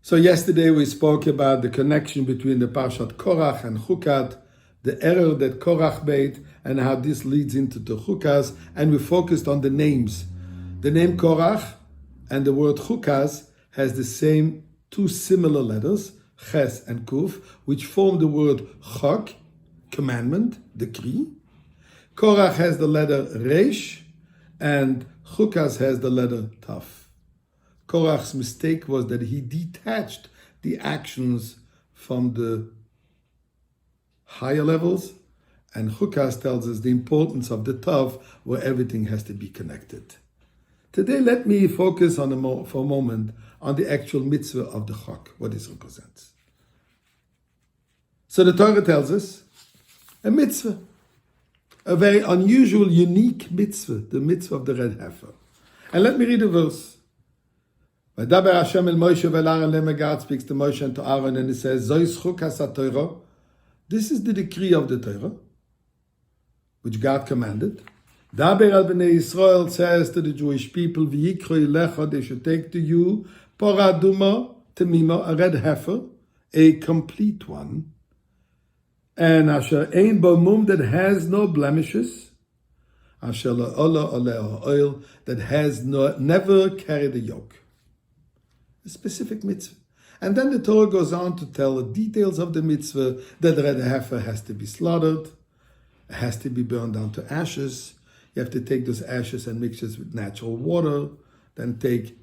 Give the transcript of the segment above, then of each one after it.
So yesterday we spoke about the connection between the Parshat Korach and Chukat, the error that Korach made, and how this leads into the Chukas, and we focused on the names. The name Korach and the word Chukas has the same two similar letters, Ches and Kuf, which form the word Chok, commandment, decree. Korach has the letter Resh, and Chukas has the letter Taf. Korach's mistake was that he detached the actions from the higher levels, and Chukas tells us the importance of the Tav, where everything has to be connected. Today, let me focus for a moment on the actual mitzvah of the Chok, what this represents. So the Torah tells us a mitzvah, a very unusual, unique mitzvah, the mitzvah of the red heifer. And let me read a verse. V'daber Hashem el Moshe ve'Aaron God speaks to Moshe and to Aaron, and it says, Zois chukas haTorah. This is the decree of the Torah, which God commanded. Daber al bnei Yisrael says to the Jewish people, V'yikro ilecha, they should take to you, Porah aduma temima, a red heifer, a complete one, and asher ein bo mum, that has no blemishes, asher la'ola oleh oil, that has never carried a yoke. A specific mitzvah. And then the Torah goes on to tell the details of the mitzvah, that the red heifer has to be slaughtered, it has to be burned down to ashes. You have to take those ashes and mix it with natural water, then take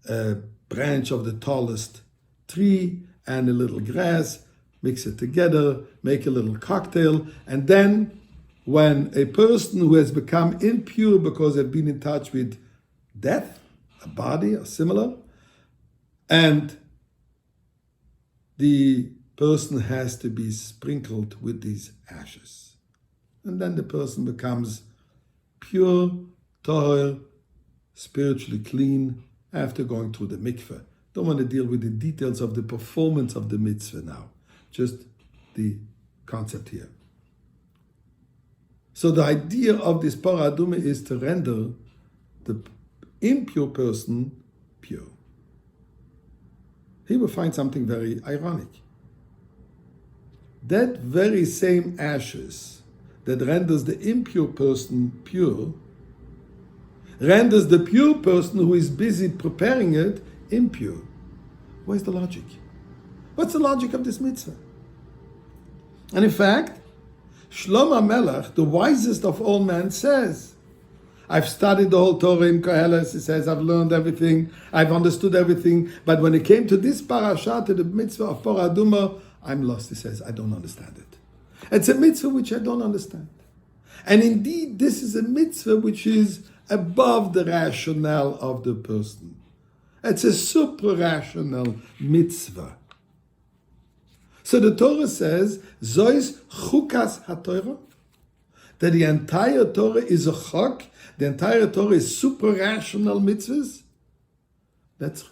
a branch of the tallest tree and a little grass, mix it together, make a little cocktail, and then when a person who has become impure because they've been in touch with death, a body or similar, and the person has to be sprinkled with these ashes. And then the person becomes pure, tahor, spiritually clean after going through the mikveh. Don't want to deal with the details of the performance of the mitzvah now, just the concept here. So the idea of this Porah aduma is to render the impure person pure. Here we find something very ironic. That very same ashes that renders the impure person pure, renders the pure person who is busy preparing it impure. Where's the logic? What's the logic of this mitzvah? And in fact, Shlomo Melech, the wisest of all men, says, I've studied the whole Torah in Koheles. He says, I've learned everything, I've understood everything, but when it came to this parasha, to the mitzvah of Porah aduma, I'm lost. He says, I don't understand it. It's a mitzvah which I don't understand. And indeed, this is a mitzvah which is above the rationale of the person. It's a supra-rational mitzvah. So the Torah says, Zois chukas haTorah, that the entire Torah is a chok, the entire Torah is supra-rational mitzvahs. Let's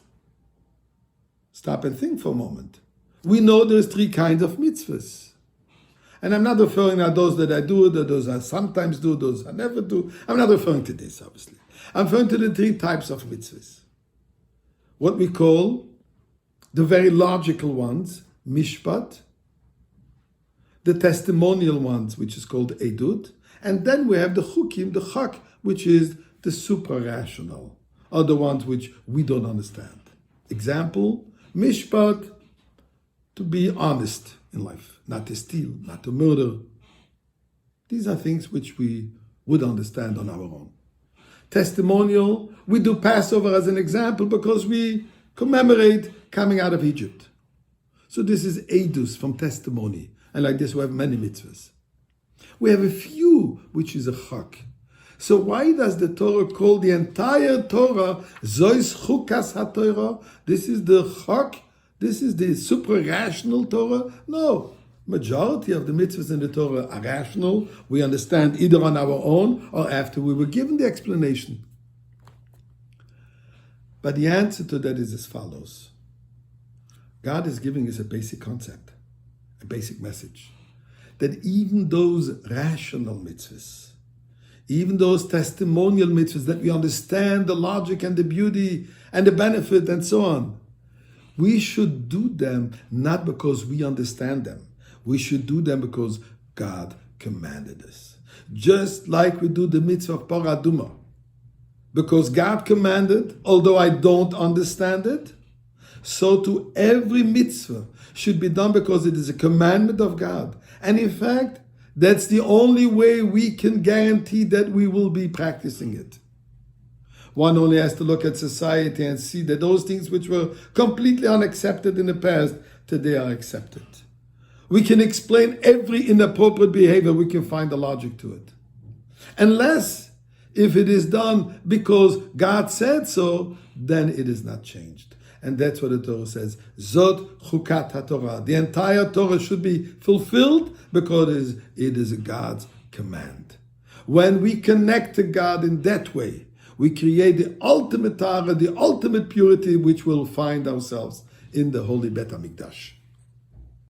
stop and think for a moment. We know there's three kinds of mitzvahs. And I'm not referring to those that I do, those I sometimes do, those I never do. I'm not referring to this, obviously. I'm referring to the three types of mitzvahs. What we call the very logical ones, mishpat, the testimonial ones, which is called edut, and then we have the chukim, the chak, which is the supra-rational, or the ones which we don't understand. Example, mishpat, to be honest in life, not to steal, not to murder. These are things which we would understand on our own. Testimonial, we do Passover as an example because we commemorate coming out of Egypt. So this is edus, from testimony. And like this we have many mitzvahs. We have a few, which is a chak. So why does the Torah call the entire Torah Zois chukas haTorah? This is the chak, this is the supra-rational Torah? No. Majority of the mitzvahs in the Torah are rational. We understand either on our own or after we were given the explanation. But the answer to that is as follows. God is giving us a basic concept, a basic message, that even those rational mitzvahs, even those testimonial mitzvahs that we understand the logic and the beauty and the benefit and so on, We should do them not because we understand them. We should do them because God commanded us. Just like we do the mitzvah of Paraduma. Because God commanded, although I don't understand it, so to every mitzvah should be done because it is a commandment of God. And in fact, that's the only way we can guarantee that we will be practicing it. One only has to look at society and see that those things which were completely unaccepted in the past, today are accepted. We can explain every inappropriate behavior, we can find a logic to it. Unless, if it is done because God said so, then it is not changed. And that's what the Torah says. Zot chukat haTorah. The entire Torah should be fulfilled because it is God's command. When we connect to God in that way, we create the ultimate Torah, the ultimate purity, which we'll find ourselves in the Holy Bet HaMikdash.